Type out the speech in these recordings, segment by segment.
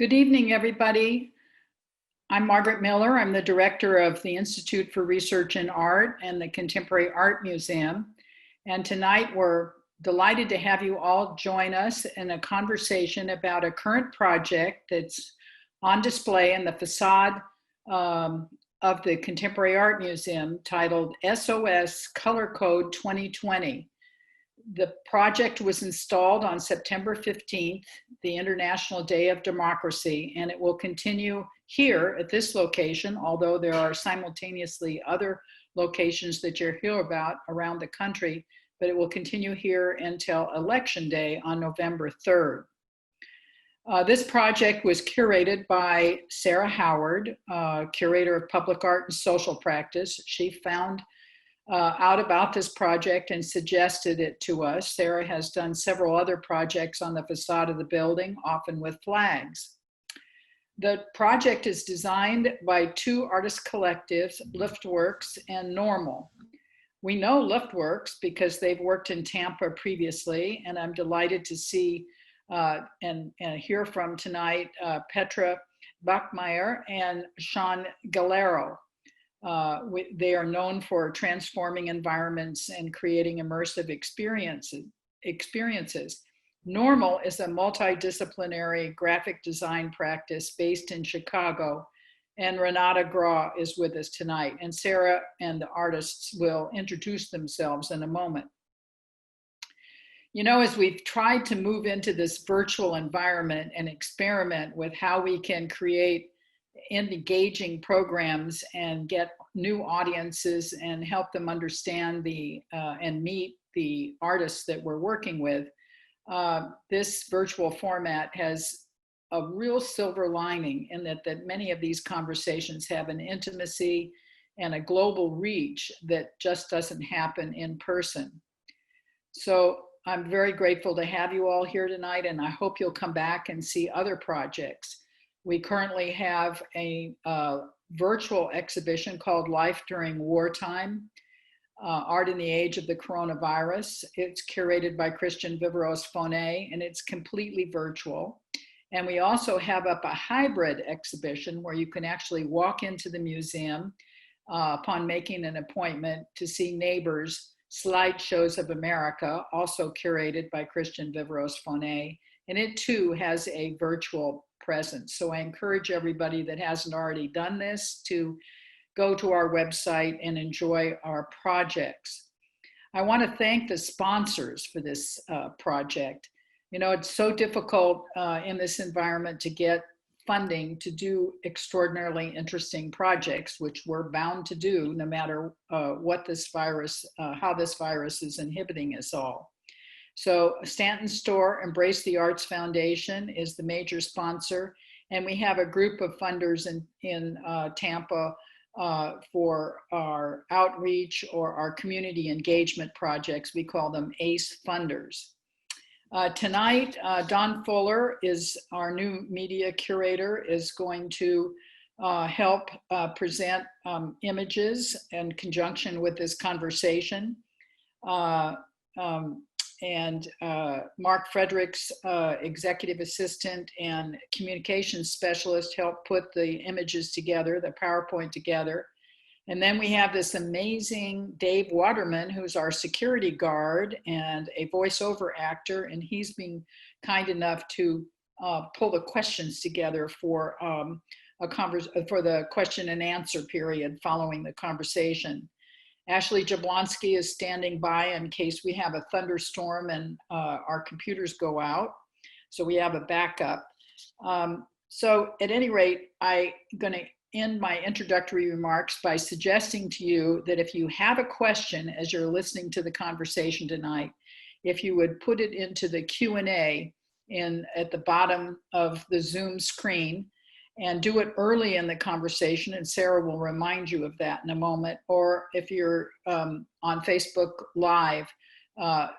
Good evening, everybody. I'm Margaret Miller. I'm the director of the Institute for Research in Art and the Contemporary Art Museum. And tonight we're delighted to have you all join us in a conversation about a current project that's on display in the facade of the Contemporary Art Museum titled SOS Color Code 2020. The project was installed on September 15th, the International Day of Democracy, and it will continue here at this location, although there are simultaneously other locations that you'll hear about around the country, but it will continue here until Election Day on November 3rd. This project was curated by Sarah Howard, curator of public art and social practice. She found out about this project and suggested it to us. Sarah has done several other projects on the facade of the building, often with flags. The project is designed by two artist collectives, Liftworks and Normal. We know Liftworks because they've worked in Tampa previously, and I'm delighted to see and hear from tonight Petra Patriciana and Sean Galero. They are known for transforming environments and creating immersive experiences. Normal is a multidisciplinary graphic design practice based in Chicago, and Renita Graw is with us tonight. And Sarah and the artists will introduce themselves in a moment. You know, as we've tried to move into this virtual environment and experiment with how we can create engaging programs and get new audiences and help them understand and meet the artists that we're working with, this virtual format has a real silver lining in that many of these conversations have an intimacy and a global reach that just doesn't happen in person. So I'm very grateful to have you all here tonight, and I hope you'll come back and see other projects. We currently have a virtual exhibition called Life During Wartime, Art in the Age of the Coronavirus. It's curated by Christian Viveros-Fonet, and it's completely virtual. And we also have up a hybrid exhibition where you can actually walk into the museum upon making an appointment to see Neighbors, Slideshows of America, also curated by Christian Viveros-Fonet. And it too has a virtual presence. So I encourage everybody that hasn't already done this to go to our website and enjoy our projects. I want to thank the sponsors for this project. You know, it's so difficult in this environment to get funding to do extraordinarily interesting projects, which we're bound to do no matter what this virus, how this virus is inhibiting us all. So Stanton Store Embrace the Arts Foundation is the major sponsor, and we have a group of funders in Tampa for our outreach or our community engagement projects. We call them ACE funders. Tonight, Don Fuller is our new media curator, is going to help present images in conjunction with this conversation. And Mark Fredericks, executive assistant and communications specialist, helped put the images together, the PowerPoint together. And then we have this amazing Dave Waterman, who's our security guard and a voiceover actor, and he's been kind enough to pull the questions together for the question and answer period following the conversation. Ashley Jablonski is standing by in case we have a thunderstorm and our computers go out. So we have a backup. So at any rate, I'm going to end my introductory remarks by suggesting to you that if you have a question as you're listening to the conversation tonight, if you would put it into the Q&A at the bottom of the Zoom screen, and do it early in the conversation, and Sarah will remind you of that in a moment. Or if you're on Facebook Live,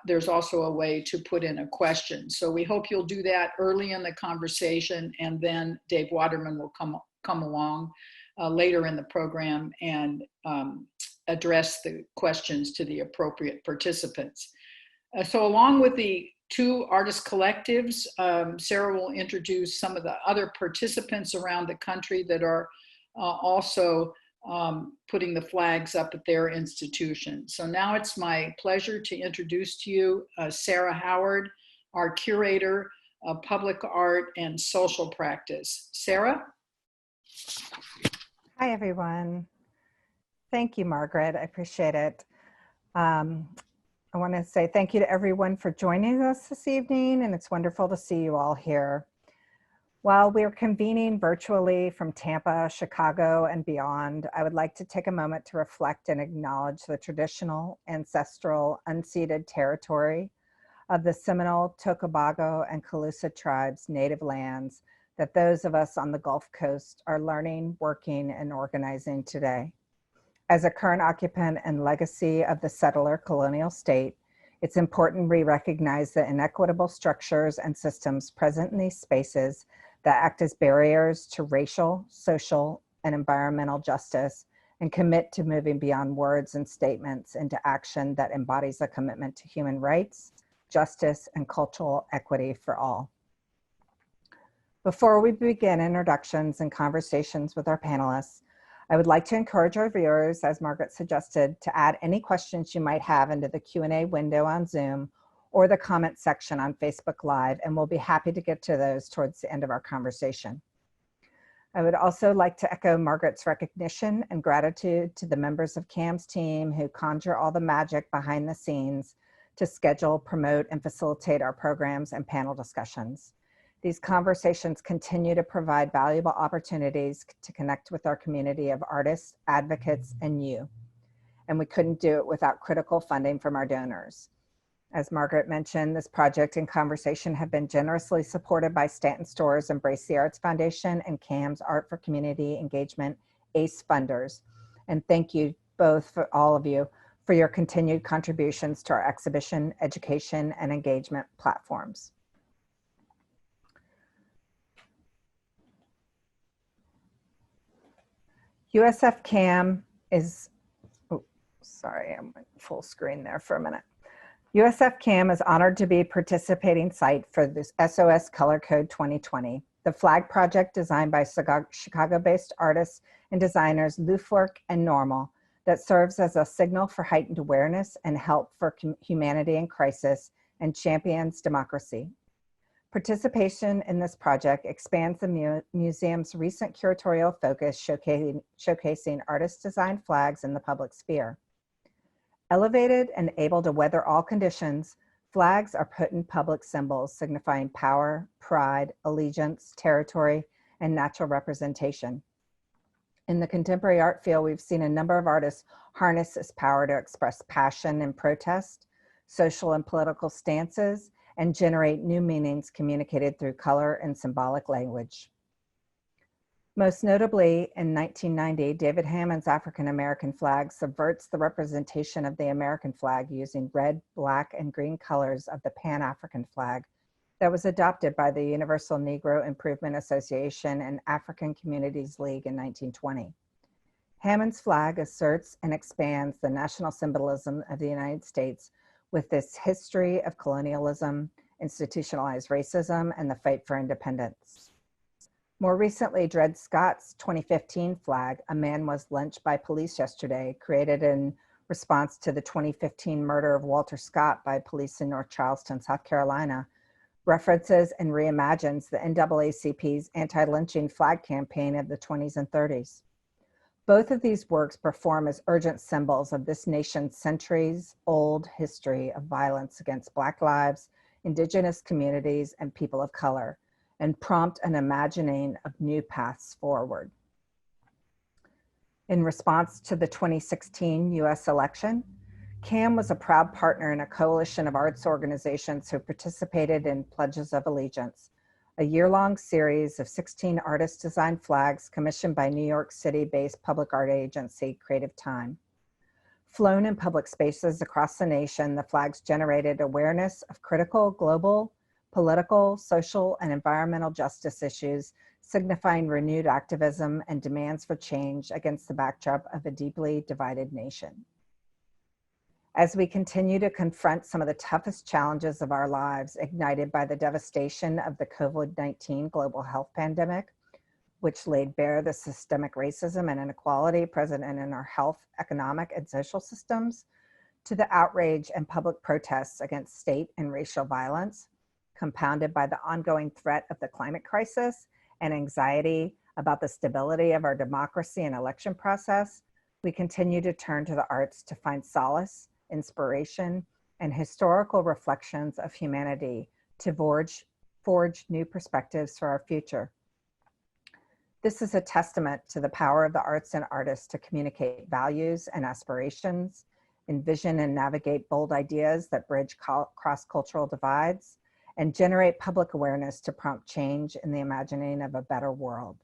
there's also a way to put in a question. So we hope you'll do that early in the conversation, and then Dave Waterman will come along later in the program and address the questions to the appropriate participants. So along with the 2 artist collectives. Sarah will introduce some of the other participants around the country that are also putting the flags up at their institution. So now it's my pleasure to introduce to you Sarah Howard, our curator of public art and social practice. Sarah? Hi, everyone. Thank you, Margaret. I appreciate it. I want to say thank you to everyone for joining us this evening, and it's wonderful to see you all here. While we're convening virtually from Tampa, Chicago, and beyond, I would like to take a moment to reflect and acknowledge the traditional, ancestral, unceded territory of the Seminole, Tocobago, and Calusa tribes' native lands that those of us on the Gulf Coast are learning, working, and organizing today. As a current occupant and legacy of the settler colonial state, it's important we recognize the inequitable structures and systems present in these spaces that act as barriers to racial, social, and environmental justice, and commit to moving beyond words and statements into action that embodies a commitment to human rights, justice, and cultural equity for all. Before we begin introductions and conversations with our panelists, I would like to encourage our viewers, as Margaret suggested, to add any questions you might have into the Q&A window on Zoom or the comment section on Facebook Live, and we'll be happy to get to those towards the end of our conversation. I would also like to echo Margaret's recognition and gratitude to the members of CAM's team who conjure all the magic behind the scenes to schedule, promote, and facilitate our programs and panel discussions. These conversations continue to provide valuable opportunities to connect with our community of artists, advocates, and you. And we couldn't do it without critical funding from our donors. As Margaret mentioned, this project and conversation have been generously supported by Stanton Store's Embrace the Arts Foundation and CAM's Art for Community Engagement ACE funders. And thank you both, for all of you, for your continued contributions to our exhibition, education, and engagement platforms. USF CAM is, oh, sorry, I'm full screen there for a minute. USF CAM is honored to be a participating site for this SOS Color Code 2020, the flag project designed by Chicago-based artists and designers Lufwerk and Normal that serves as a signal for heightened awareness and help for humanity in crisis and champions democracy. Participation in this project expands the museum's recent curatorial focus, showcasing artist-designed flags in the public sphere. Elevated and able to weather all conditions, flags are potent public symbols signifying power, pride, allegiance, territory, and natural representation. In the contemporary art field, we've seen a number of artists harness this power to express passion and protest, social and political stances, and generate new meanings communicated through color and symbolic language. Most notably, in 1990, David Hammond's African-American flag subverts the representation of the American flag using red, black, and green colors of the Pan-African flag that was adopted by the Universal Negro Improvement Association and African Communities League in 1920. Hammond's flag asserts and expands the national symbolism of the United States with this history of colonialism, institutionalized racism, and the fight for independence. More recently, Dred Scott's 2015 flag, "A Man Was Lynched by Police Yesterday," created in response to the 2015 murder of Walter Scott by police in North Charleston, South Carolina, references and reimagines the NAACP's anti-lynching flag campaign of the 20s and 30s. Both of these works perform as urgent symbols of this nation's centuries-old history of violence against Black lives, Indigenous communities, and people of color, and prompt an imagining of new paths forward. In response to the 2016 US election, CAM was a proud partner in a coalition of arts organizations who participated in Pledges of Allegiance, a year-long series of 16 artist-designed flags commissioned by New York City-based public art agency Creative Time. Flown in public spaces across the nation, the flags generated awareness of critical global, political, social, and environmental justice issues, signifying renewed activism and demands for change against the backdrop of a deeply divided nation. As we continue to confront some of the toughest challenges of our lives, ignited by the devastation of the COVID-19 global health pandemic, which laid bare the systemic racism and inequality present in our health, economic, and social systems, to the outrage and public protests against state and racial violence, compounded by the ongoing threat of the climate crisis and anxiety about the stability of our democracy and election process, we continue to turn to the arts to find solace, inspiration, and historical reflections of humanity to forge new perspectives for our future. This is a testament to the power of the arts and artists to communicate values and aspirations, envision and navigate bold ideas that bridge cross-cultural divides, and generate public awareness to prompt change in the imagining of a better world.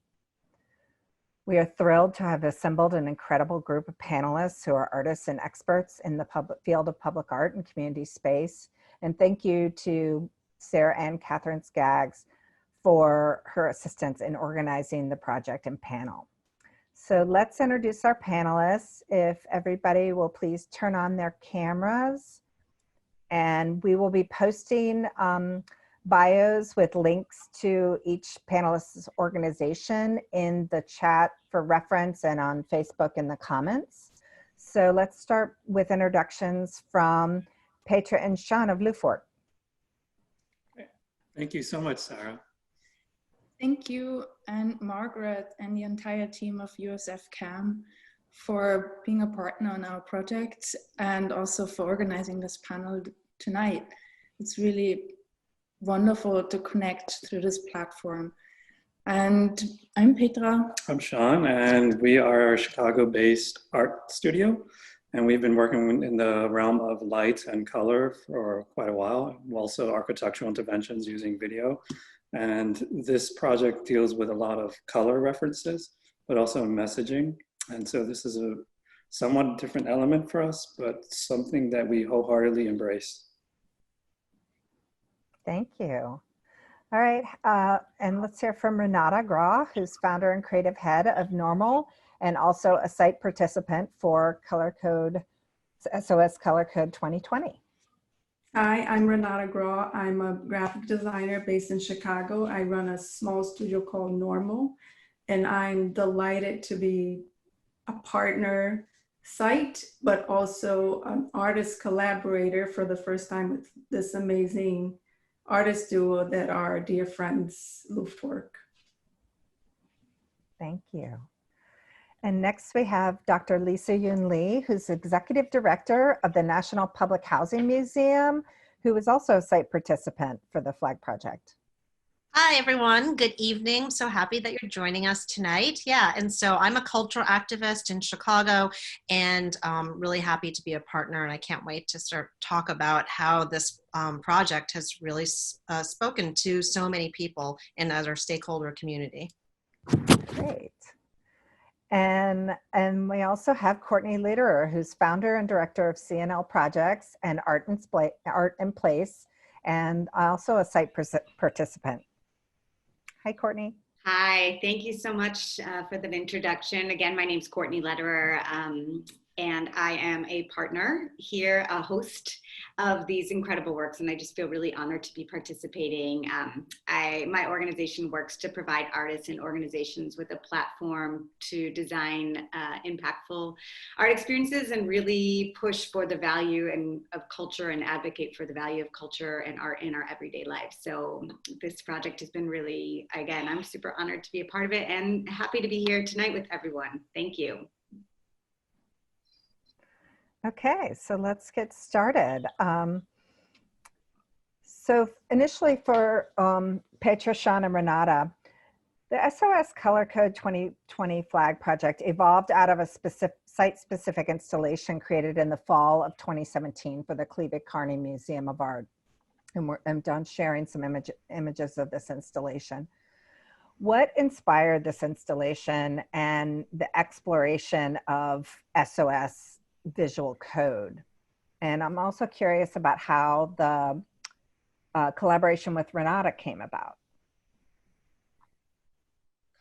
We are thrilled to have assembled an incredible group of panelists who are artists and experts in the field of public art and community space. And thank you to Sarah Ann Catherine Skaggs for her assistance in organizing the project and panel. So let's introduce our panelists. If everybody will please turn on their cameras, and we will be posting bios with links to each panelist's organization in the chat for reference and on Facebook in the comments. So let's start with introductions from Petra and Sean of Lufort. Thank you so much, Sarah. Thank you, and Margaret and the entire team of USF CAM for being a partner on our project and also for organizing this panel tonight. It's really wonderful to connect through this platform. And I'm Petra. I'm Sean, and we are a Chicago-based art studio, and we've been working in the realm of light and color for quite a while, also architectural interventions using video. And this project deals with a lot of color references, but also messaging. And so this is a somewhat different element for us, but something that we wholeheartedly embrace. Thank you. All right, and let's hear from Renita Graw, who's founder and creative head of Normal, and also a site participant for Color Code, SOS Color Code 2020. Hi, I'm Renita Graw. I'm a graphic designer based in Chicago. I run a small studio called Normal, and I'm delighted to be a partner site, but also an artist collaborator for the first time with this amazing artist duo that are dear friends, Luftwerk. Thank you. And next we have Dr. Lisa Yoon Lee, who's Executive Director of the National Public Housing Museum, who is also a site participant for the Flag Project. Hi, everyone. Good evening. I'm so happy that you're joining us tonight. Yeah, and so I'm a cultural activist in Chicago and really happy to be a partner. And I can't wait to start talk about how this project has really spoken to so many people in our stakeholder community. Great. And we also have Courtney Lederer, who's founder and director of CNL Projects and Art in Place, and also a site participant. Hi, Courtney. Hi, thank you so much for that introduction. Again, my name's Courtney Lederer, and I am a partner here, a host of these incredible works, and I just feel really honored to be participating. My organization works to provide artists and organizations with a platform to design impactful art experiences and really push for the value of culture and advocate for the value of culture and art in our everyday lives. So this project has been really, again, I'm super honored to be a part of it and happy to be here tonight with everyone. Thank you. Okay, so let's get started. So initially for Petra, Sean, and Renata, the SOS Color Code 2020 Flag Project evolved out of a site-specific installation created in the fall of 2017 for the Cleveland Carney Museum of Art. And I'm done sharing some images of this installation. What inspired this installation and the exploration of SOS visual code? And I'm also curious about how the collaboration with Renata came about.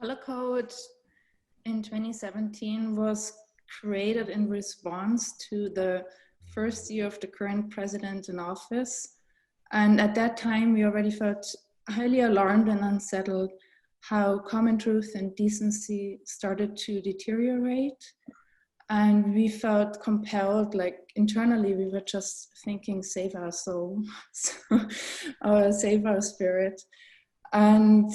Color Code in 2017 was created in response to the first year of the current president in office. And at that time, we already felt highly alarmed and unsettled how common truth and decency started to deteriorate. And we felt compelled, like internally, we were just thinking, save our soul, save our spirit. And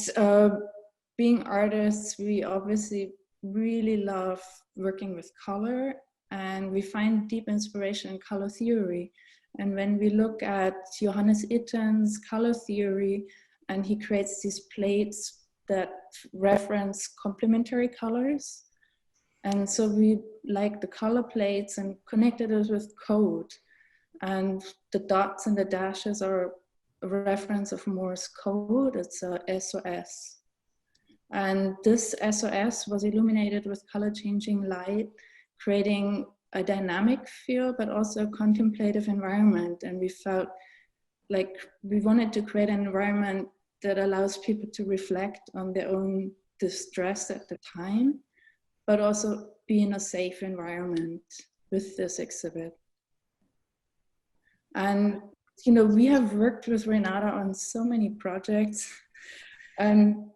being artists, we obviously really love working with color, and we find deep inspiration in color theory. And when we look at Johannes Itten's color theory, and he creates these plates that reference complementary colors. And so we like the color plates and connected it with code. And the dots and the dashes are a reference of Morse code. It's a SOS. And this SOS was illuminated with color changing light, creating a dynamic feel, but also a contemplative environment. And we felt like we wanted to create an environment that allows people to reflect on their own distress at the time, but also be in a safe environment with this exhibit. And, you know, we have worked with Renata on so many projects, and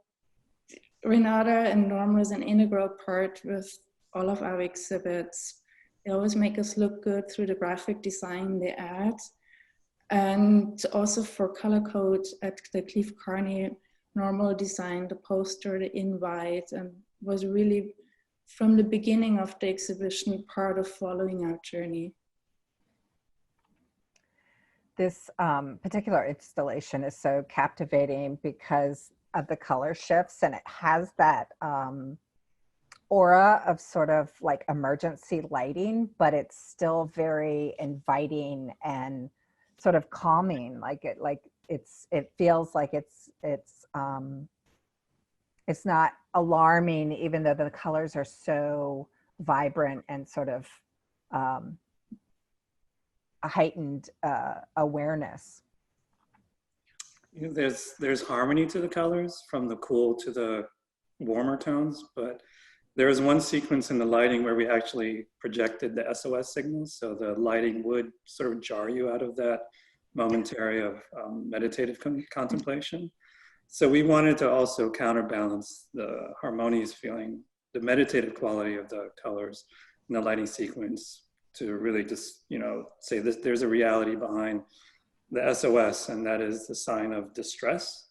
Renata and Norma is an integral part with all of our exhibits. They always make us look good through the graphic design they add. And also for color code at the Cleve Carney, Normal designed the poster, the invite, and was really from the beginning of the exhibition part of following our journey. This particular installation is so captivating because of the color shifts, and it has that aura of sort of like emergency lighting, but it's still very inviting and sort of calming. It feels like it's not alarming, even though the colors are so vibrant and sort of a heightened awareness. You know, there's harmony to the colors, from the cool to the warmer tones, but there was one sequence in the lighting where we actually projected the SOS signals, so the lighting would sort of jar you out of that momentary of meditative contemplation. So we wanted to also counterbalance the harmonious feeling, the meditative quality of the colors in the lighting sequence, to really just, you know, say this, there's a reality behind the SOS, and that is the sign of distress.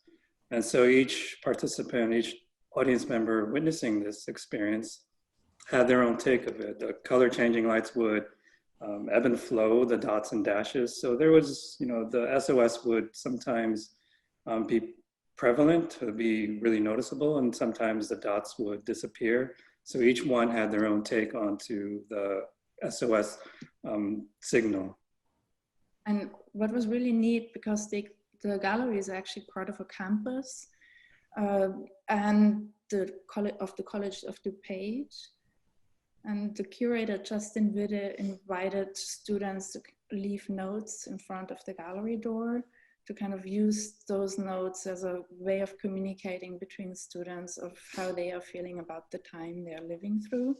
And so each participant, each audience member witnessing this experience had their own take of it. The color changing lights would ebb and flow, the dots and dashes. So there was, you know, the SOS would sometimes be prevalent, to be really noticeable, and sometimes the dots would disappear. So each one had their own take onto the SOS signal. And what was really neat, because the gallery is actually part of a campus, and the College of DuPage. And the curator, Justin Witte, invited students to leave notes in front of the gallery door, to kind of use those notes as a way of communicating between students of how they are feeling about the time they are living through.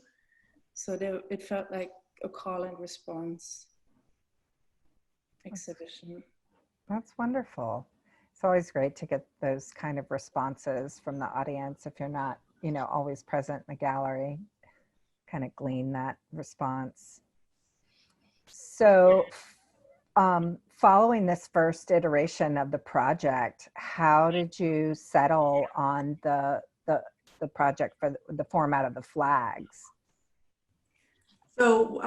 So it felt like a call and response exhibition. That's wonderful. It's always great to get those kind of responses from the audience if you're not, you know, always present in the gallery, kind of glean that response. So following this first iteration of the project, how did you settle on the project for the format of the flags? So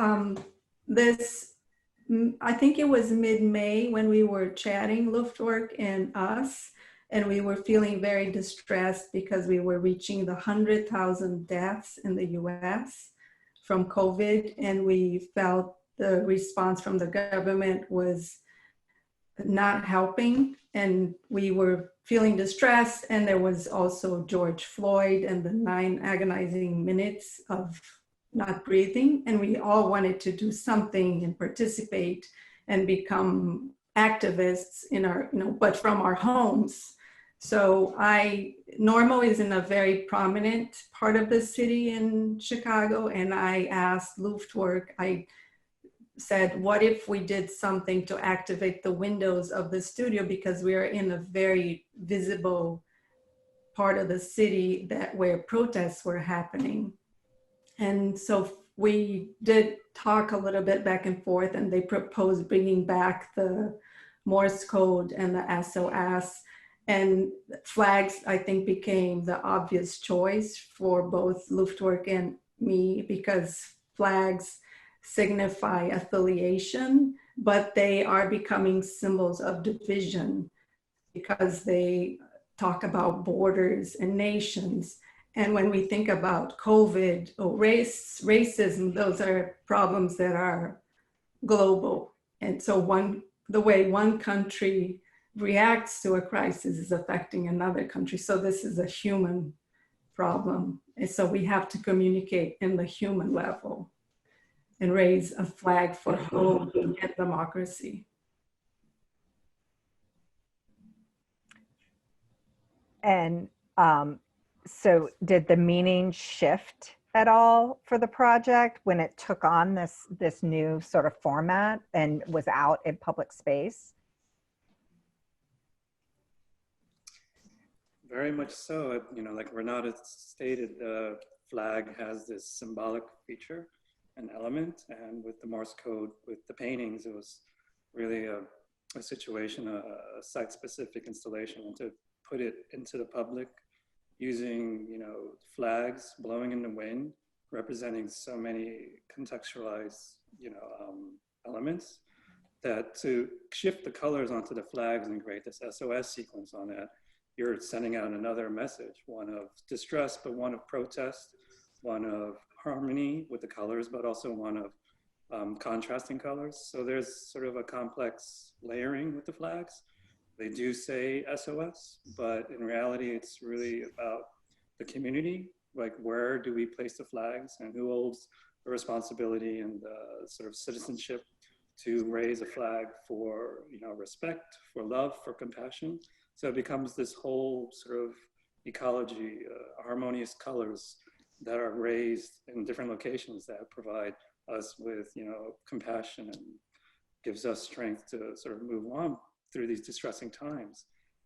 I think it was mid-May when we were chatting, Luftwerk and us, and we were feeling very distressed because we were reaching the 100,000 deaths in the US from COVID, and we felt the response from the government was not helping, and we were feeling distressed. And there was also George Floyd and the 9 agonizing minutes of not breathing, and we all wanted to do something and participate and become activists in our, you know, but from our homes. So Normal is in a very prominent part of the city in Chicago, and I asked Luftwerk, said, what if we did something to activate the windows of the studio, because we are in a very visible part of the city where protests were happening. And so we did talk a little bit back and forth, and they proposed bringing back the Morse code and the SOS, and flags, I think, became the obvious choice for both Luftwerk and me, because flags signify affiliation, but they are becoming symbols of division because they talk about borders and nations. And when we think about COVID or racism, those are problems that are global. And so the way one country reacts to a crisis is affecting another country. So this is a human problem. And so we have to communicate in the human level and raise a flag for hope and democracy. And so did the meaning shift at all for the project when it took on this new sort of format and was out in public space? Very much so. You know, like Renata stated, the flag has this symbolic feature, an element, and with the Morse code, with the paintings, it was really a situation, a site-specific installation, and to put it into the public using, you know, flags blowing in the wind, representing so many contextualized, you know, elements, that to shift the colors onto the flags and create this SOS sequence on that, you're sending out another message, one of distress, but one of protest, one of harmony with the colors, but also one of contrasting colors. So there's sort of a complex layering with the flags. They do say SOS, but in reality, it's really about the community. Like, where do we place the flags, and who holds the responsibility and the sort of citizenship to raise a flag for, you know, respect, for love, for compassion. So it becomes this whole sort of ecology, harmonious colors that are raised in different locations that provide us with, you know, compassion and gives us strength to sort of move on through these distressing times.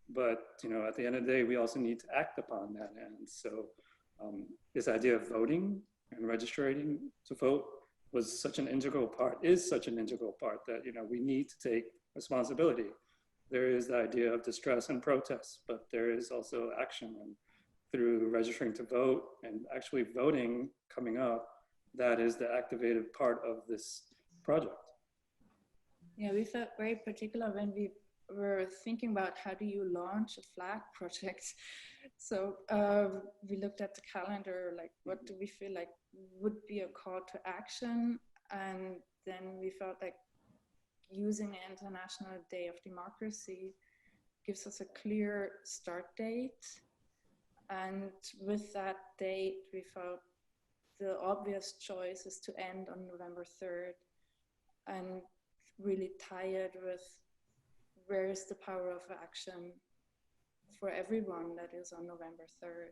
But, you know, at the end of the day, we also need to act upon that. And so this idea of voting and registering to vote was such an integral part, is such an integral part that, you know, we need to take responsibility. There is the idea of distress and protest, but there is also action. And through registering to vote and actually voting coming up, that is the activated part of this project. Yeah, we felt very particular when we were thinking about how do you launch a flag project. So we looked at the calendar, like what do we feel like would be a call to action? And then we felt like using the International Day of Democracy gives us a clear start date. And with that date, we felt the obvious choice is to end on November 3rd and really tie it with where is the power of action for everyone that is on November 3rd.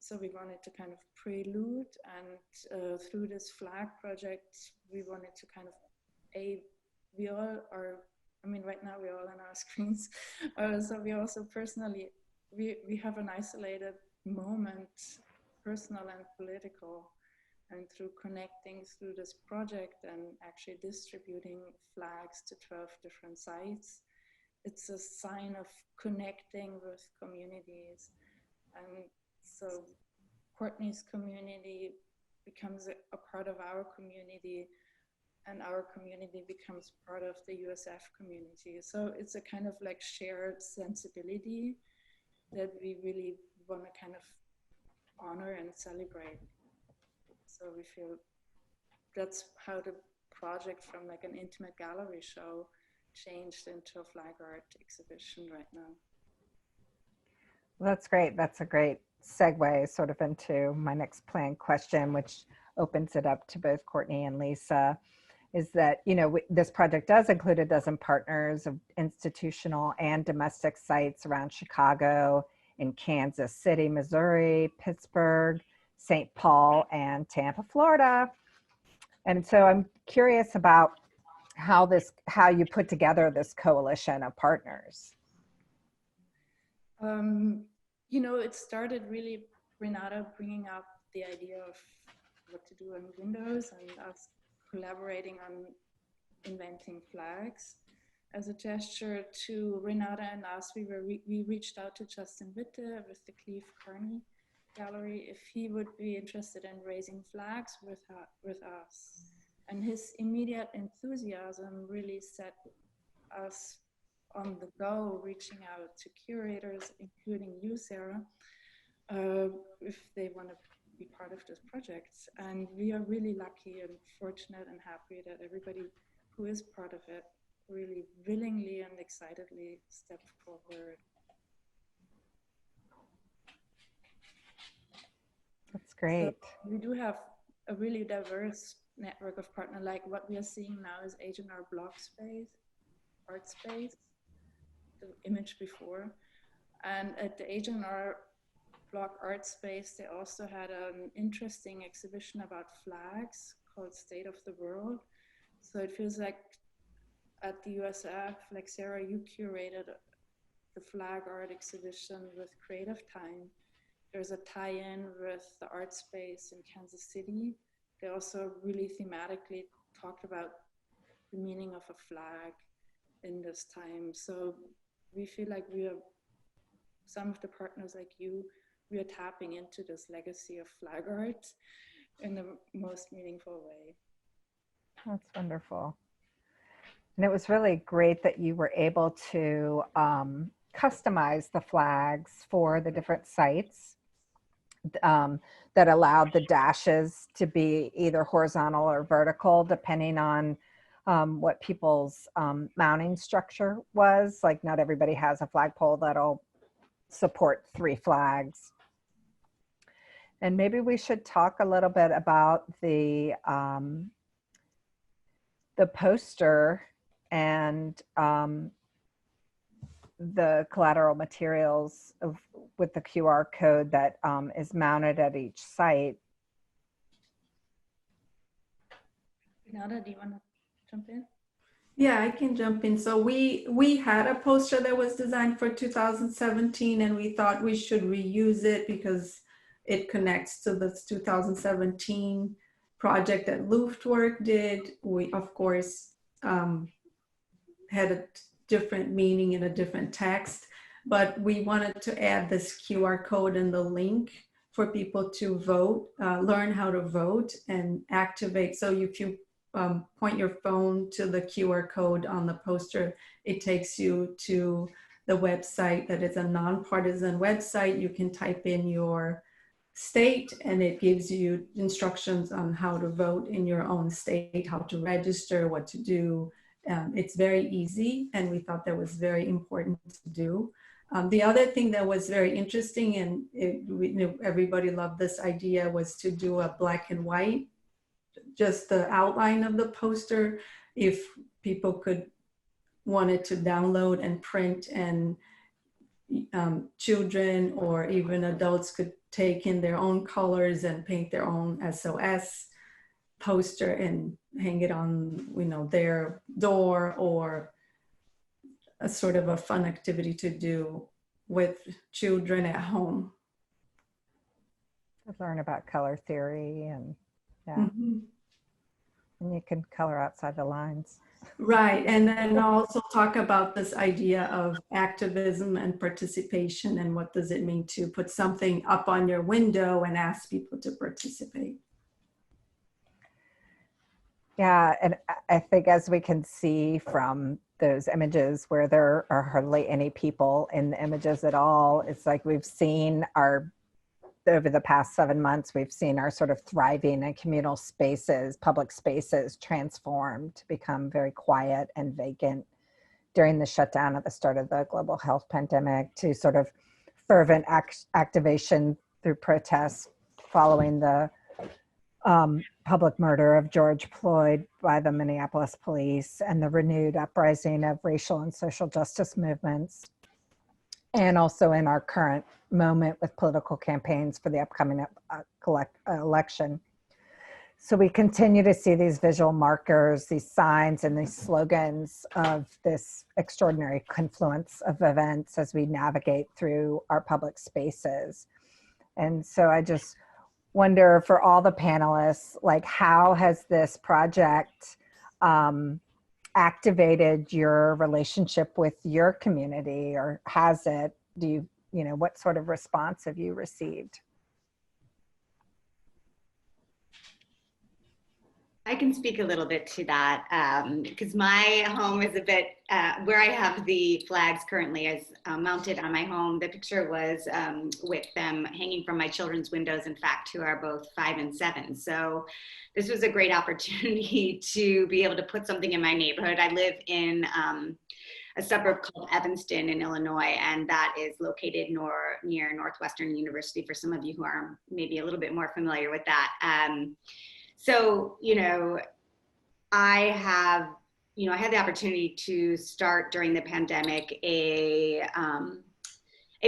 So we wanted to kind of prelude, and through this flag project, we wanted to kind of, we all are, I mean, right now we're all on our screens, so we also personally, we have an isolated moment, personal and political, and through connecting through this project and actually distributing flags to 12 different sites, it's a sign of connecting with communities. And so Courtney's community becomes a part of our community, and our community becomes part of the USF community. So it's a kind of like shared sensibility that we really want to kind of honor and celebrate. So we feel that's how the project from like an intimate gallery show changed into a flag art exhibition right now. Well, that's great. That's a great segue sort of into my next planned question, which opens it up to both Courtney and Lisa, is that, you know, this project does include a dozen partners of institutional and domestic sites around Chicago, in Kansas City, Missouri, Pittsburgh, St. Paul, and Tampa, Florida. And so I'm curious about how you put together this coalition of partners. You know, it started really Renata bringing up the idea of what to do on windows and us collaborating on inventing flags. As a gesture to Renata and us, we reached out to Justin Witte with the Cleve Carney Gallery if he would be interested in raising flags with us. And his immediate enthusiasm really set us on the go, reaching out to curators, including you, Sarah, if they want to be part of this project. And we are really lucky and fortunate and happy that everybody who is part of it really willingly and excitedly stepped forward. That's great. So we do have a really diverse network of partners. Like what we are seeing now is H&R Block Space, Art Space, the image before. And at the H&R Block Art Space, they also had an interesting exhibition about flags called State of the World. So it feels like at the USF, like Sarah, you curated the flag art exhibition with Creative Time. There's a tie-in with the art space in Kansas City. They also really thematically talked about the meaning of a flag in this time. So we feel like we are, some of the partners like you, we are tapping into this legacy of flag art in the most meaningful way. That's wonderful. And it was really great that you were able to customize the flags for the different sites that allowed the dashes to be either horizontal or vertical, depending on what people's mounting structure was. Like not everybody has a flagpole that'll support 3 flags. And maybe we should talk a little bit about the poster and the collateral materials with the QR code that is mounted at each site. Renata, do you want to jump in? Yeah, I can jump in. So we had a poster that was designed for 2017, and we thought we should reuse it because it connects to this 2017 project that Luftwerk did. We, of course, had a different meaning in a different text, but we wanted to add this QR code and the link for people to vote, learn how to vote and activate. So if you point your phone to the QR code on the poster, it takes you to the website that is a nonpartisan website. You can type in your state and it gives you instructions on how to vote in your own state, how to register, what to do. It's very easy, and we thought that was very important to do. The other thing that was very interesting, and everybody loved this idea, was to do a black and white, just the outline of the poster, if people wanted to download and print, and children or even adults could take in their own colors and paint their own SOS poster and hang it on, their door, or a sort of a fun activity to do with children at home. Learn about color theory and Mm-hmm. And you can color outside the lines. Right, and then also talk about this idea of activism and participation, and what does it mean to put something up on your window and ask people to participate. Yeah, and I think as we can see from those images where there are hardly any people in the images at all, it's like we've seen over the past 7 months, we've seen our sort of thriving and communal spaces, public spaces transformed to become very quiet and vacant during the shutdown at the start of the global health pandemic, to sort of fervent activation through protests following the public murder of George Floyd by the Minneapolis police, and the renewed uprising of racial and social justice movements, and also in our current moment with political campaigns for the upcoming election. So we continue to see these visual markers, these signs, and these slogans of this extraordinary confluence of events as we navigate through our public spaces. And so I just wonder, for all the panelists, like, how has this project activated your relationship with your community, or has it? Do you know, what sort of response have you received? I can speak a little bit to that because my home is a bit where I have the flags currently is mounted on my home. The picture was with them hanging from my children's windows, in fact, who are both 5 and 7. So this was a great opportunity to be able to put something in my neighborhood. I live in a suburb called Evanston in Illinois, and that is located near Northwestern University, for some of you who are maybe a little bit more familiar with that. So, you know, I had the opportunity to start during the pandemic a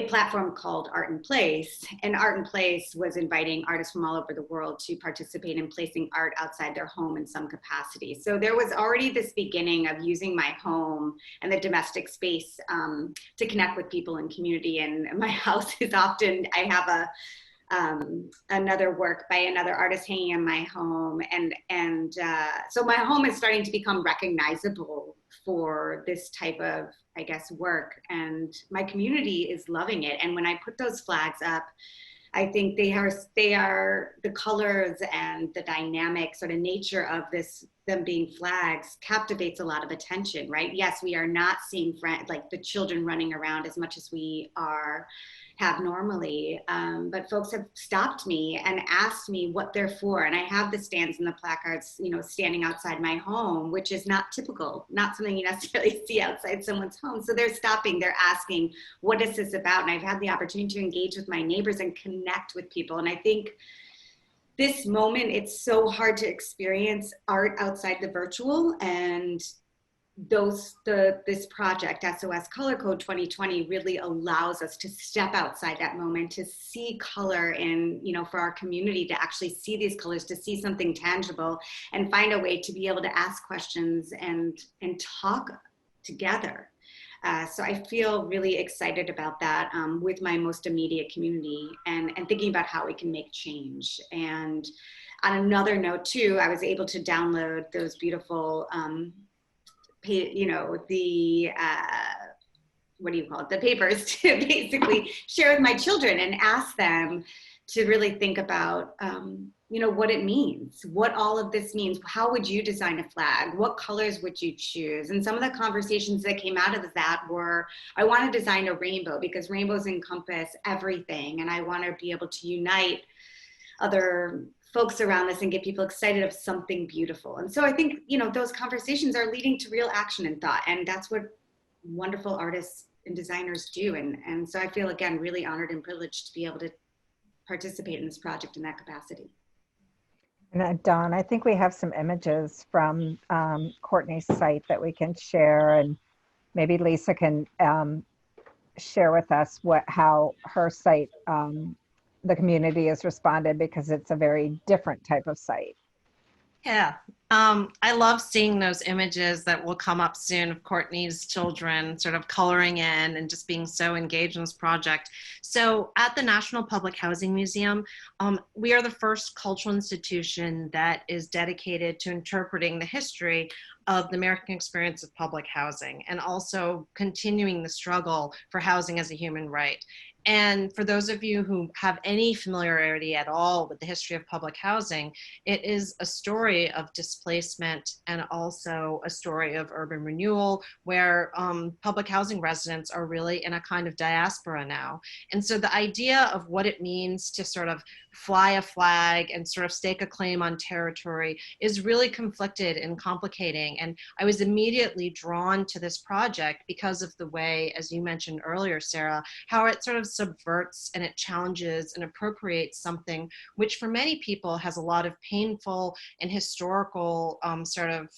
platform called Art in Place, and Art in Place was inviting artists from all over the world to participate in placing art outside their home in some capacity. So there was already this beginning of using my home and the domestic space to connect with people in community. And my house is often, I have another work by another artist hanging in my home. And so my home is starting to become recognizable for this type of, I guess, work. And my community is loving it. And when I put those flags up, I think they are the colors and the dynamic sort of nature of them being flags captivates a lot of attention, right? Yes, we are not seeing like the children running around as much as we have normally, but folks have stopped me and asked me what they're for. And I have the stands and the placards, you know, standing outside my home, which is not typical, not something you necessarily see outside someone's home. So they're stopping, they're asking, what is this about? And I've had the opportunity to engage with my neighbors and connect with people. And I think this moment, it's so hard to experience art outside the virtual, and this project, SOS Color Code 2020, really allows us to step outside that moment, to see color in, you know, for our community to actually see these colors, to see something tangible and find a way to be able to ask questions and talk together. So I feel really excited about that with my most immediate community and thinking about how we can make change. And on another note too, I was able to download those beautiful you know, the the papers to basically share with my children and ask them to really think about, you know, what it means, what all of this means. How would you design a flag? What colors would you choose? And some of the conversations that came out of that were, I want to design a rainbow because rainbows encompass everything. And I want to be able to unite other folks around us and get people excited of something beautiful. And so I think, you know, those conversations are leading to real action and thought. And that's what wonderful artists and designers do. And so I feel, again, really honored and privileged to be able to participate in this project in that capacity. And Dawn, I think we have some images from Courtney's site that we can share, and maybe Lisa can share with us how her site, the community has responded, because it's a very different type of site. Yeah, I love seeing those images that will come up soon of Courtney's children sort of coloring in and just being so engaged in this project. So at the National Public Housing Museum, we are the first cultural institution that is dedicated to interpreting the history of the American experience of public housing and also continuing the struggle for housing as a human right. And for those of you who have any familiarity at all with the history of public housing, it is a story of displacement and also a story of urban renewal, where public housing residents are really in a kind of diaspora now. And so the idea of what it means to sort of fly a flag and sort of stake a claim on territory is really conflicted and complicating. And I was immediately drawn to this project because of the way, as you mentioned earlier, Sarah, how it sort of subverts and it challenges and appropriates something which for many people has a lot of painful and historical sort of,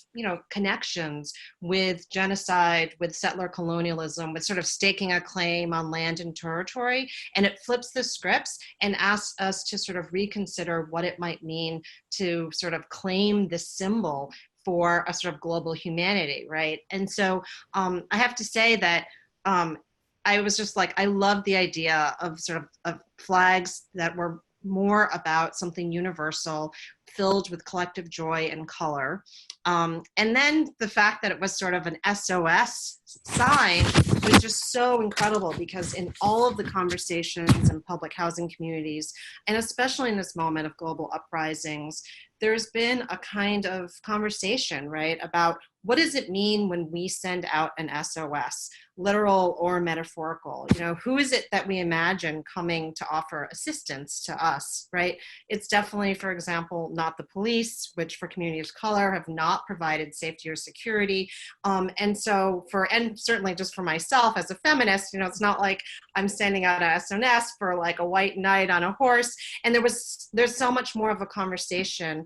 connections with genocide, with settler colonialism, with sort of staking a claim on land and territory. And it flips the scripts and asks us to sort of reconsider what it might mean to sort of claim this symbol for a sort of global humanity, right? And so I have to say that I was just like, I love the idea of sort of flags that were more about something universal, filled with collective joy and color. And then the fact that it was sort of an SOS sign was just so incredible, because in all of the conversations in public housing communities, and especially in this moment of global uprisings, there's been a kind of conversation, right, about what does it mean when we send out an SOS, literal or metaphorical? Who is it that we imagine coming to offer assistance to us, right? It's definitely, for example, not the police, which for communities of color have not provided safety or security. And certainly just for myself as a feminist, it's not like I'm sending out a SOS for like a white knight on a horse. And there's so much more of a conversation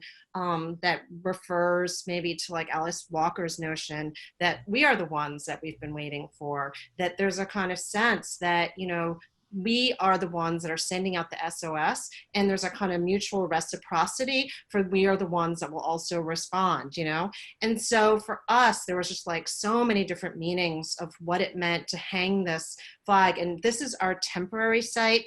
that refers maybe to like Alice Walker's notion that we are the ones that we've been waiting for, that there's a kind of sense that, we are the ones that are sending out the SOS, and there's a kind of mutual reciprocity for we are the ones that will also respond, And so for us, there was just like so many different meanings of what it meant to hang this flag. And this is our temporary site,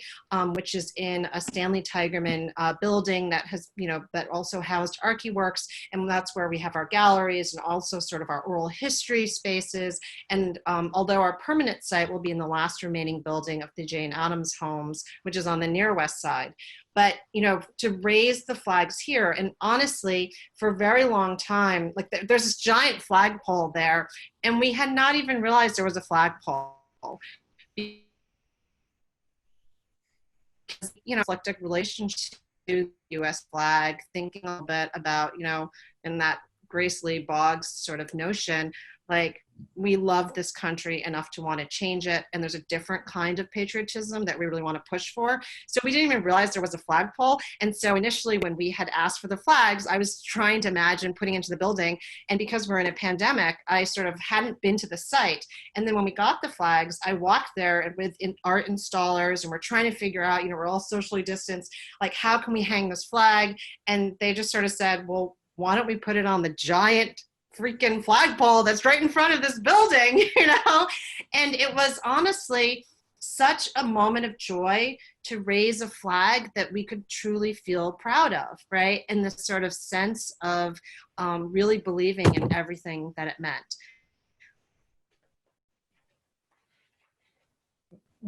which is in a Stanley Tigerman building that has, that also housed ArchiWorks. And that's where we have our galleries and also sort of our oral history spaces. And although our permanent site will be in the last remaining building of the Jane Addams homes, which is on the near west side. But, to raise the flags here, and honestly, for a very long time, like there's this giant flagpole there, and we had not even realized there was a flagpole. Because, eclectic relationship to the US flag, thinking a little bit about, in that Grace Lee Boggs sort of notion, like we love this country enough to want to change it, and there's a different kind of patriotism that we really want to push for. So we didn't even realize there was a flagpole. And so initially when we had asked for the flags, I was trying to imagine putting into the building. And because we're in a pandemic, I sort of hadn't been to the site. And then when we got the flags, I walked there with art installers, and we're trying to figure out, we're all socially distanced, like how can we hang this flag? And they just sort of said, well, why don't we put it on the giant freaking flagpole that's right in front of this building, And it was honestly such a moment of joy to raise a flag that we could truly feel proud of, right? And this sort of sense of really believing in everything that it meant.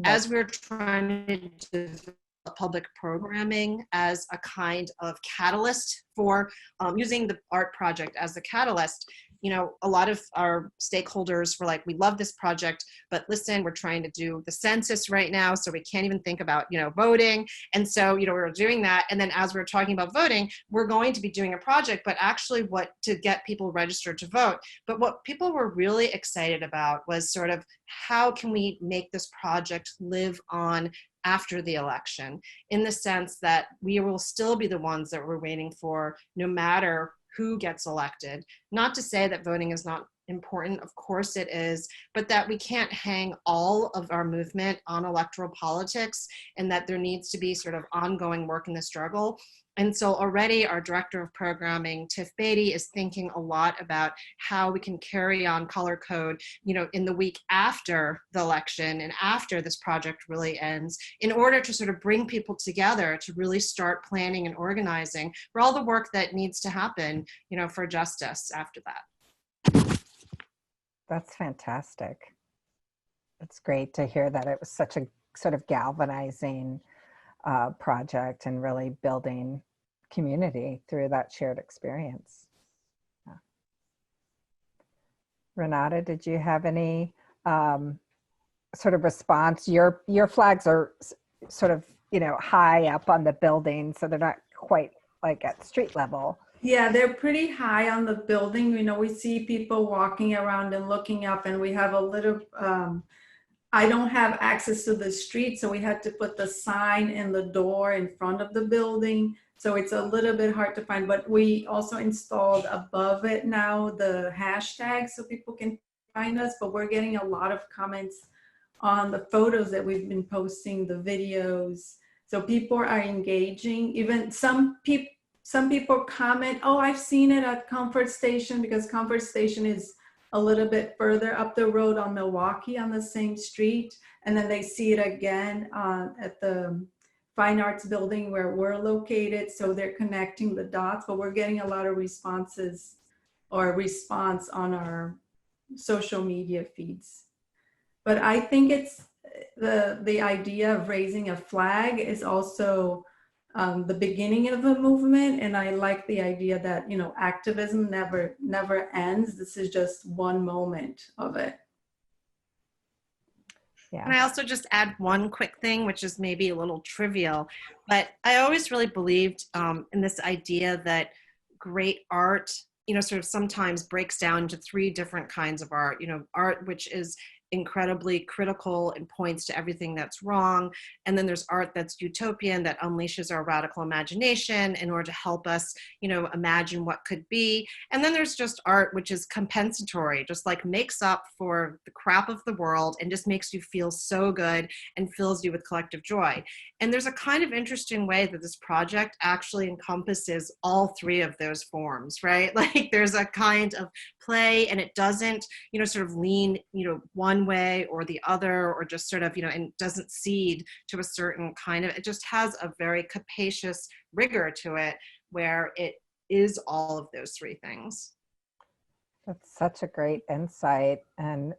As we're trying to develop public programming as a kind of catalyst for using the art project as the catalyst, a lot of our stakeholders were like, we love this project, but listen, we're trying to do the census right now, so we can't even think about, voting. And so, we were doing that. And then as we were talking about voting, we're going to be doing a project, but actually to get people registered to vote. But what people were really excited about was sort of how can we make this project live on after the election, in the sense that we will still be the ones that we're waiting for, no matter who gets elected. Not to say that voting is not important, of course it is, but that we can't hang all of our movement on electoral politics, and that there needs to be sort of ongoing work in the struggle. And so already our director of programming, Tiff Beatty, is thinking a lot about how we can carry on color code, in the week after the election and after this project really ends, in order to sort of bring people together to really start planning and organizing for all the work that needs to happen, for justice after that. That's fantastic. It's great to hear that it was such a sort of galvanizing project and really building community through that shared experience. Yeah. Renata, did you have any sort of response? Your flags are sort of, high up on the building, so they're not quite like at street level. Yeah, they're pretty high on the building. We see people walking around and looking up, and we have a little I don't have access to the street, so we had to put the sign in the door in front of the building. So it's a little bit hard to find, but we also installed above it now the hashtag so people can find us, but we're getting a lot of comments on the photos that we've been posting, the videos. So people are engaging. Even some people comment, oh, I've seen it at Comfort Station, because Comfort Station is a little bit further up the road on Milwaukee on the same street. And then they see it again at the Fine Arts Building where we're located. So they're connecting the dots, but we're getting a lot of responses or response on our social media feeds. But I think it's the idea of raising a flag is also the beginning of a movement. And I like the idea that, you know, activism never ends. This is just one moment of it. Yeah. And I also just add one quick thing, which is maybe a little trivial, but I always really believed in this idea that great art, you know, sort of sometimes breaks down into three different kinds of art. You know, art which is incredibly critical and points to everything that's wrong. And then there's art that's utopian, that unleashes our radical imagination in order to help us, you know, imagine what could be. And then there's just art which is compensatory, just like makes up for the crap of the world and just makes you feel so good and fills you with collective joy. And there's a kind of interesting way that this project actually encompasses all three of those forms, right? Like there's a kind of play, and it doesn't, you know, sort of lean, you know, one way or the other, or just sort of, you know, and doesn't cede to a certain kind of, it just has a very capacious rigor to it where it is all of those three things. That's such a great insight, and,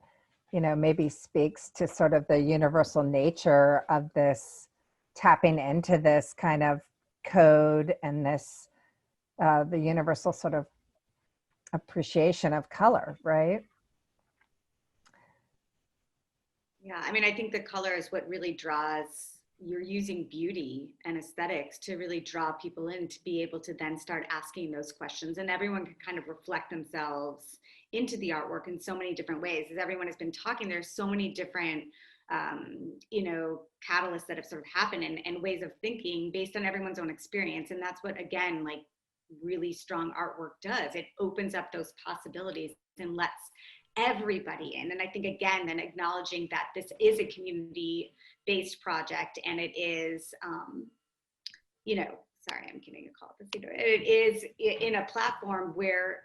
you know, maybe speaks to sort of the universal nature of this, tapping into this kind of code and this, the universal sort of appreciation of color, right? Yeah, I mean, I think the color is what really draws, you're using beauty and aesthetics to really draw people in to be able to then start asking those questions. And everyone can kind of reflect themselves into the artwork in so many different ways. As everyone has been talking, there's so many different, you know, catalysts that have sort of happened and ways of thinking based on everyone's own experience. And that's what, again, like really strong artwork does. It opens up those possibilities and lets everybody in. And I think, again, then acknowledging that this is a community-based project, and it is, you know, sorry, I'm getting a call. It is in a platform where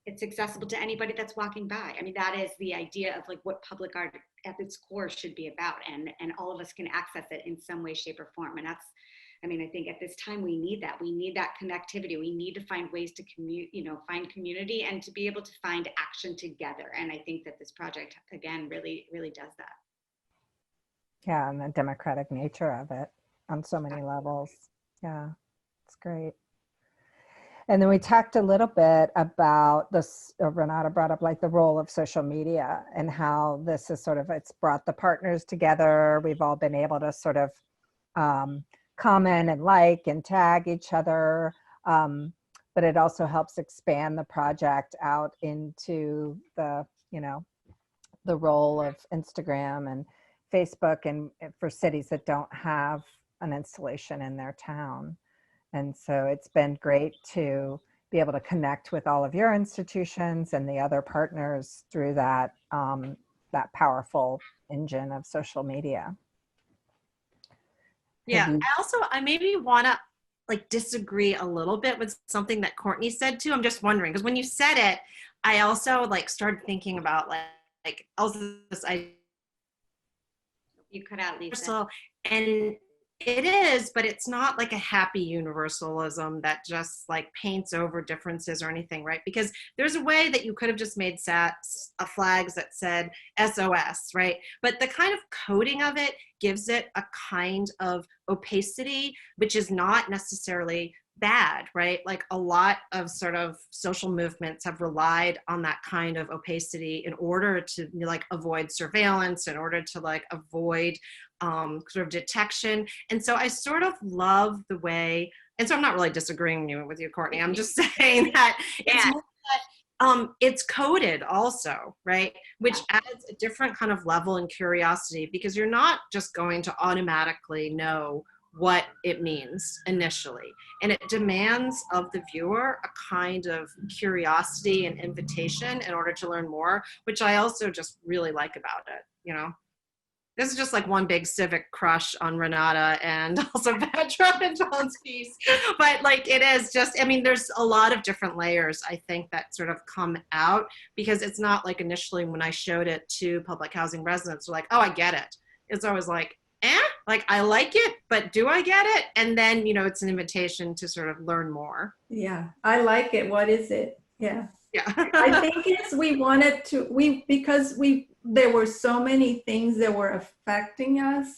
it's accessible to anybody that's walking by. I mean, that is the idea of like what public art at its core should be about, and all of us can access it in some way, shape, or form. And that's, I mean, I think at this time we need that. We need that connectivity. We need to find ways to find community and to be able to find action together. And I think that this project, again, really, really does that. Yeah, and the democratic nature of it on so many levels. Yeah, it's great. And then we talked a little bit about this, Renata brought up like the role of social media and how this is sort of, it's brought the partners together. We've all been able to sort of comment and like and tag each other, but it also helps expand the project out into the, you know, the role of Instagram and Facebook, and for cities that don't have an installation in their town. And so it's been great to be able to connect with all of your institutions and the other partners through that, that powerful engine of social media. Yeah, I maybe want to like disagree a little bit with something that Courtney said too. I'm just wondering, because when you said it, I also like started thinking about like also this idea. You cut out, Lisa. And it is, but it's not like a happy universalism that just like paints over differences or anything, right? Because there's a way that you could have just made flags that said SOS, right? But the kind of coding of it gives it a kind of opacity, which is not necessarily bad, right? Like a lot of sort of social movements have relied on that kind of opacity in order to like avoid surveillance, in order to like avoid sort of detection. And so I sort of love the way, and so I'm not really disagreeing with you, Courtney. I'm just saying that it's more that it's coded also, right? Which adds a different kind of level and curiosity, because you're not just going to automatically know what it means initially. And it demands of the viewer a kind of curiosity and invitation in order to learn more, which I also just really like about it, you know? This is just like one big civic crush on Renata and also Petra and John's piece. But like it is just, I mean, there's a lot of different layers, I think, that sort of come out, because it's not like initially when I showed it to public housing residents, they're like, oh, I get it. It's always like, like I like it, but do I get it? And then, you know, it's an invitation to sort of learn more. Yeah, I like it. What is it? Yeah. Yeah. I think we wanted to, because there were so many things that were affecting us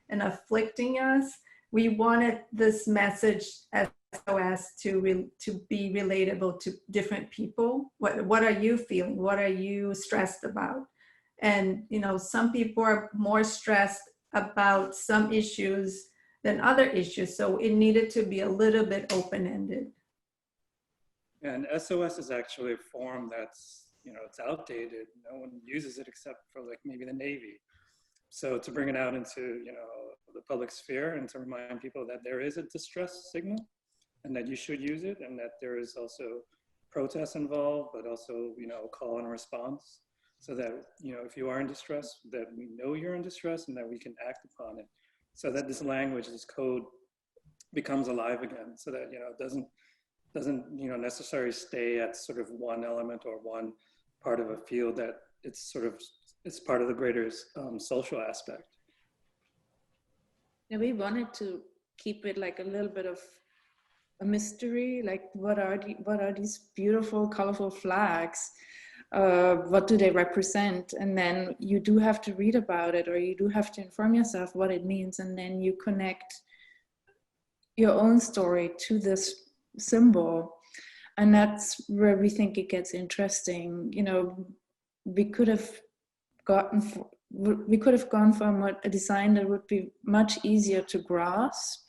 and afflicting us. We wanted this message SOS to be relatable to different people. What are you feeling? What are you stressed about? And, you know, some people are more stressed about some issues than other issues. So it needed to be a little bit open-ended. And SOS is actually a form that's, you know, it's outdated. No one uses it except for like maybe the Navy. So to bring it out into, you know, the public sphere and to remind people that there is a distress signal and that you should use it, and that there is also protests involved, but also, you know, call and response, so that, you know, if you are in distress, that we know you're in distress and that we can act upon it, so that this language, this code becomes alive again, so that, you know, it doesn't you know, necessarily stay at sort of one element or one part of a field, that it's sort of, it's part of the greater social aspect. Yeah, we wanted to keep it like a little bit of a mystery, like what are these beautiful, colorful flags? What do they represent? And then you do have to read about it, or you do have to inform yourself what it means, and then you connect your own story to this symbol. And that's where we think it gets interesting. You know, we could have gone for a design that would be much easier to grasp,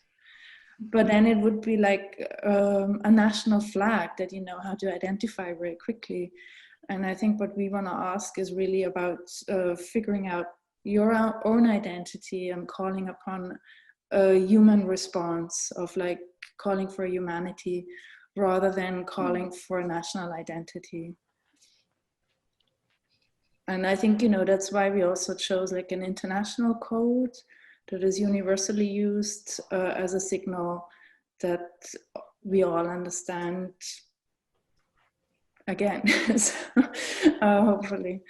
but then it would be like a national flag that you know how to identify very quickly. And I think what we want to ask is really about figuring out your own identity and calling upon a human response of like calling for humanity rather than calling for a national identity. And I think, you know, that's why we also chose like an international code that is universally used as a signal that we all understand again, so, hopefully.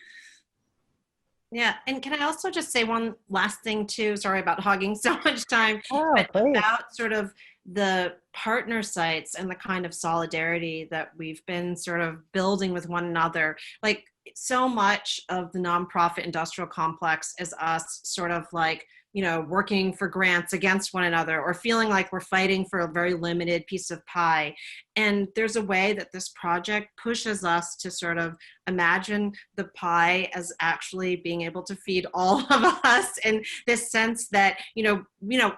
Yeah, and can I also just say one last thing too? Sorry about hogging so much time, but please. about sort of the partner sites and the kind of solidarity that we've been sort of building with one another. Like so much of the nonprofit industrial complex is us sort of like, you know, working for grants against one another, or feeling like we're fighting for a very limited piece of pie. And there's a way that this project pushes us to sort of imagine the pie as actually being able to feed all of us, in this sense that, you know,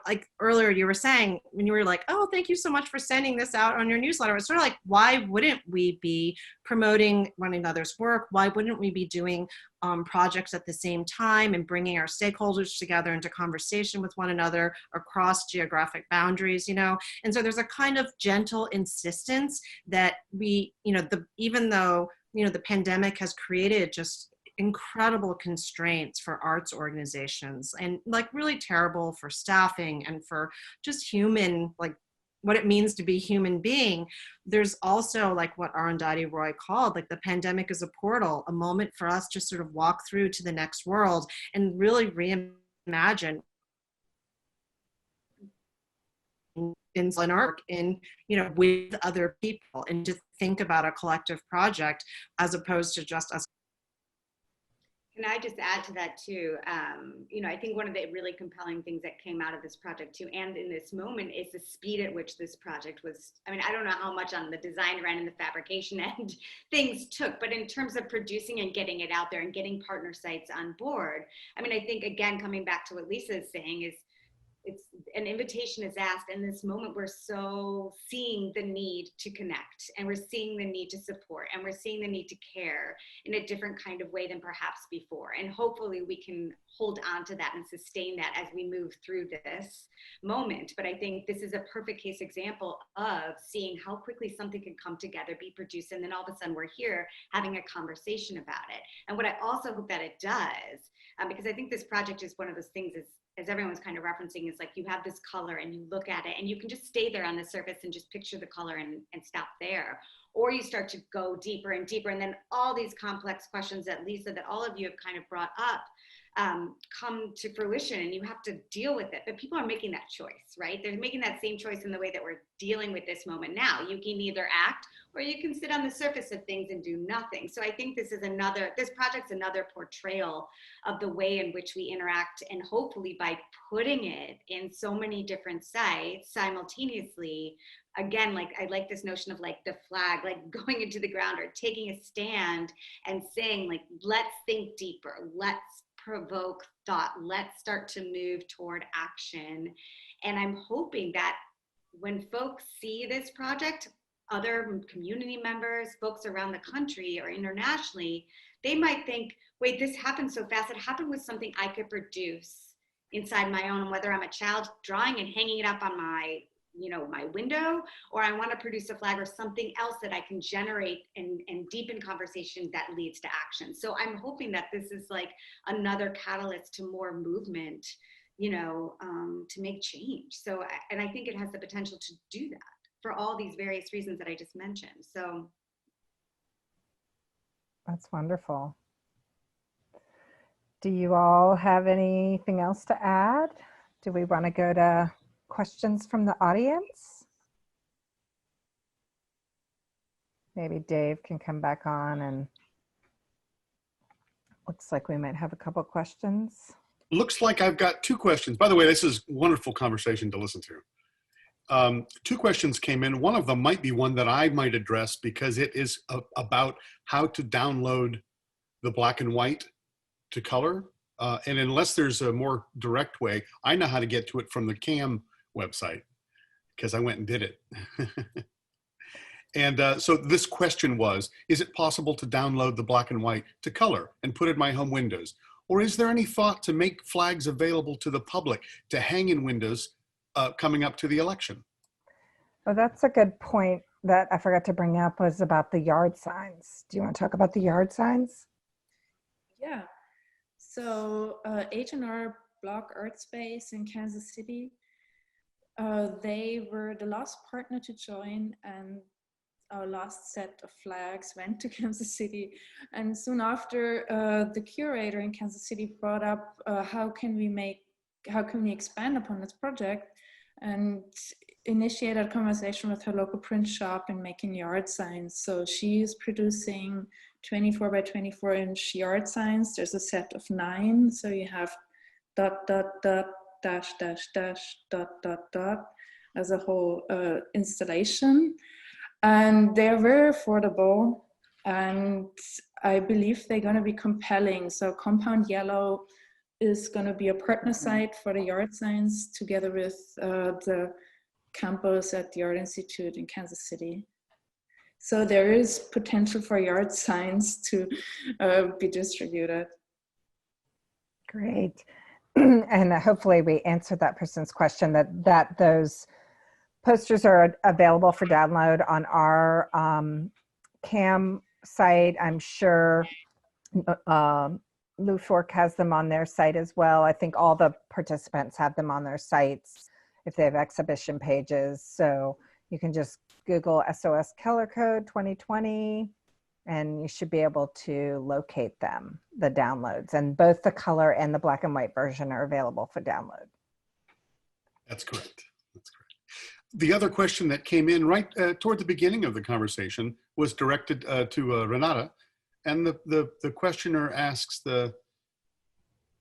like earlier you were saying, when you were like, oh, thank you so much for sending this out on your newsletter. It's sort of like, why wouldn't we be promoting one another's work? Why wouldn't we be doing projects at the same time and bringing our stakeholders together into conversation with one another across geographic boundaries, you know? And so there's a kind of gentle insistence that we, you know, even though, you know, the pandemic has created just incredible constraints for arts organizations, and like really terrible for staffing and for just human, like what it means to be human being. There's also like what Arundhati Roy called, like the pandemic is a portal, a moment for us to sort of walk through to the next world and really reimagine in art, in, you know, with other people, and to think about a collective project as opposed to just us. Can I just add to that too? You know, I think one of the really compelling things that came out of this project too, and in this moment, is the speed at which this project was. I mean, I don't know how much on the design end and the fabrication end things took, but in terms of producing and getting it out there and getting partner sites on board, I mean, I think again, coming back to what Lisa is saying is, it's an invitation is asked. In this moment, we're so seeing the need to connect, and we're seeing the need to support, and we're seeing the need to care in a different kind of way than perhaps before. And hopefully we can hold on to that and sustain that as we move through this moment. But I think this is a perfect case example of seeing how quickly something can come together, be produced, and then all of a sudden we're here having a conversation about it. And what I also hope that it does, because I think this project is one of those things, is, as everyone's kind of referencing, is like you have this color and you look at it and you can just stay there on the surface and just picture the color and stop there. Or you start to go deeper and deeper, and then all these complex questions that Lisa, that all of you have kind of brought up, come to fruition, and you have to deal with it. But people are making that choice, right? They're making that same choice in the way that we're dealing with this moment now. You can either act, or you can sit on the surface of things and do nothing. So I think this project's another portrayal of the way in which we interact, and hopefully by putting it in so many different sites simultaneously, again, like I like this notion of like the flag, like going into the ground or taking a stand and saying like, let's think deeper, let's provoke thought, let's start to move toward action. And I'm hoping that when folks see this project, other community members, folks around the country or internationally, they might think, wait, this happened so fast. It happened with something I could produce inside my own, whether I'm a child drawing and hanging it up on my window, or I want to produce a flag or something else that I can generate and deepen conversation that leads to action. So I'm hoping that this is like another catalyst to more movement, to make change. So, and I think it has the potential to do that for all these various reasons that I just mentioned. So. That's wonderful. Do you all have anything else to add? Do we want to go to questions from the audience? Maybe Dave can come back on, and looks like we might have a couple questions. Looks like I've got two questions. By the way, this is wonderful conversation to listen to. Two questions came in. One of them might be one that I might address because it is about how to download the black and white to color. And unless there's a more direct way, I know how to get to it from the CAM website because I went and did it. And so this question was, is it possible to download the black and white to color and put it in my home windows? Or is there any thought to make flags available to the public to hang in windows coming up to the election? Oh, that's a good point that I forgot to bring up, was about the yard signs. Do you want to talk about the yard signs? Yeah. So H&R Block Art Space in Kansas City, they were the last partner to join, and our last set of flags went to Kansas City. And soon after, the curator in Kansas City brought up how can we expand upon this project, and initiated a conversation with her local print shop in making yard signs. So she is producing 24 by 24 inch yard signs. There's a set of 9. So you have ... dash dash dash ... as a whole installation. And they're very affordable, and I believe they're going to be compelling. So Compound Yellow is going to be a partner site for the yard signs, together with the campus at the Art Institute in Kansas City. So there is potential for yard signs to be distributed. Great. And hopefully we answered that person's question, that those posters are available for download on our CAM site. I'm sure Lou Fork has them on their site as well. I think all the participants have them on their sites if they have exhibition pages. So you can just Google SOS Color Code 2020 and you should be able to locate them, the downloads. And both the color and the black and white version are available for download. That's correct. That's correct. The other question that came in right toward the beginning of the conversation was directed to Renata. And the questioner asks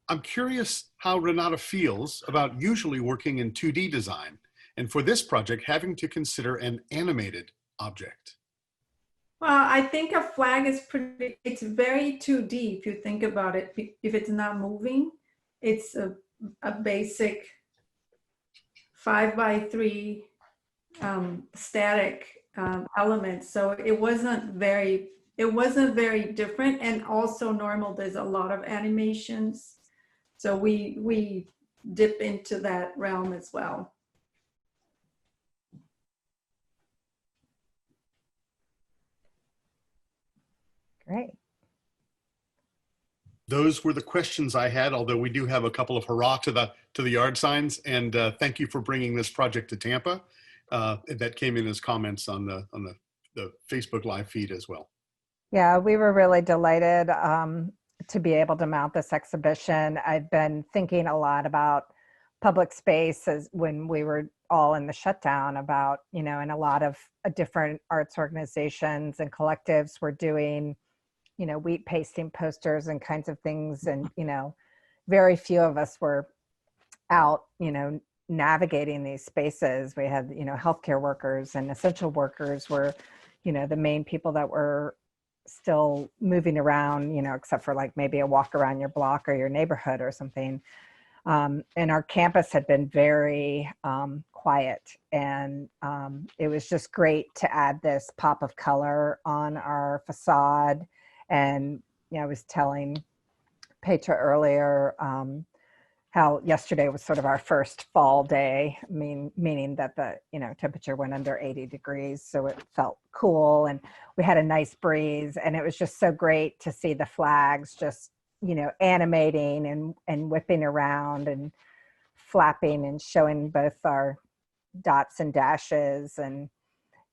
I'm curious how Renata feels about usually working in 2D design, and for this project having to consider an animated object. Well, I think a flag is it's very 2D if you think about it. If it's not moving, it's a basic 5x3 static elements. So it wasn't very different. And also normal, there's a lot of animations. So we dip into that realm as well. Great. Those were the questions I had, although we do have a couple of hurrah to the yard signs. And thank you for bringing this project to Tampa. That came in as comments on the Facebook Live feed as well. Yeah, we were really delighted to be able to mount this exhibition. I've been thinking a lot about public spaces when we were all in the shutdown about, and a lot of different arts organizations and collectives were doing, wheat pasting posters and kinds of things. And, very few of us were out, navigating these spaces. We had, healthcare workers and essential workers were, the main people that were still moving around, except for like maybe a walk around your block or your neighborhood or something. And our campus had been very quiet, and it was just great to add this pop of color on our facade. And I was telling Petra earlier how yesterday was sort of our first fall day, meaning that the temperature went under 80 degrees, so it felt cool, and we had a nice breeze, and it was just so great to see the flags just animating and whipping around and flapping and showing both our dots and dashes, and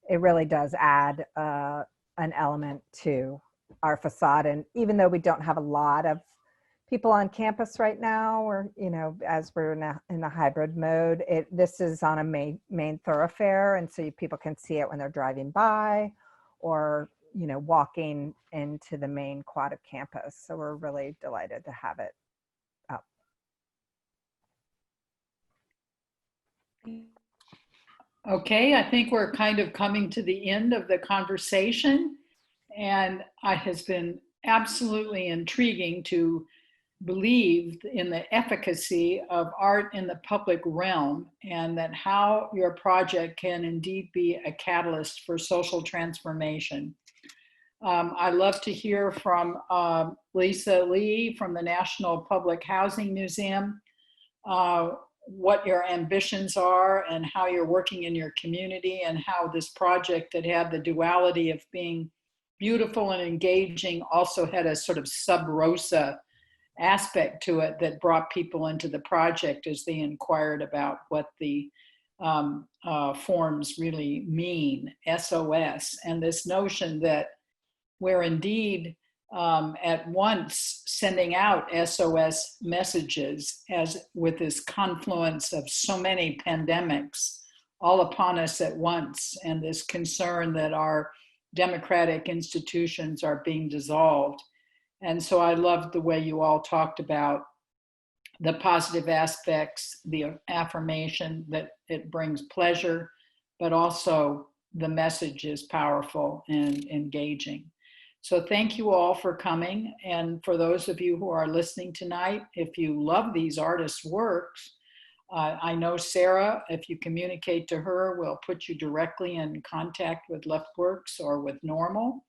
it really does add an element to our facade. And even though we don't have a lot of people on campus right now, or as we're in a hybrid mode, this is on a main thoroughfare, and so people can see it when they're driving by or walking into the main quad of campus. So we're really delighted to have it up. Okay, I think we're kind of coming to the end of the conversation, and it has been absolutely intriguing to believe in the efficacy of art in the public realm, and that how your project can indeed be a catalyst for social transformation. I love to hear from Lisa Lee from the National Public Housing Museum, what your ambitions are and how you're working in your community, and how this project that had the duality of being beautiful and engaging also had a sort of sub rosa aspect to it that brought people into the project as they inquired about what the forms really mean, SOS, and this notion that we're indeed at once sending out SOS messages as with this confluence of so many pandemics all upon us at once, and this concern that our democratic institutions are being dissolved. And so I loved the way you all talked about the positive aspects, the affirmation that it brings pleasure, but also the message is powerful and engaging. So thank you all for coming. And for those of you who are listening tonight, if you love these artists' works, I know Sarah, if you communicate to her, will put you directly in contact with LeftWorks or with Normal.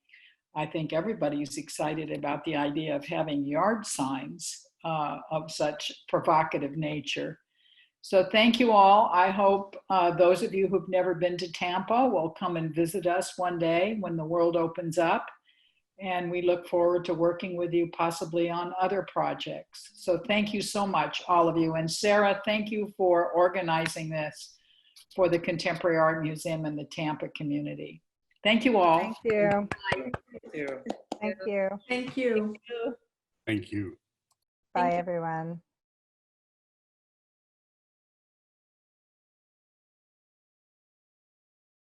I think everybody's excited about the idea of having yard signs of such provocative nature. So thank you all. I hope those of you who've never been to Tampa will come and visit us one day when the world opens up. And we look forward to working with you possibly on other projects. So thank you so much, all of you. And Sarah, thank you for organizing this for the Contemporary Art Museum and the Tampa community. Thank you all. Thank you. Thank you. Thank you. Thank you. Thank you. Bye, everyone.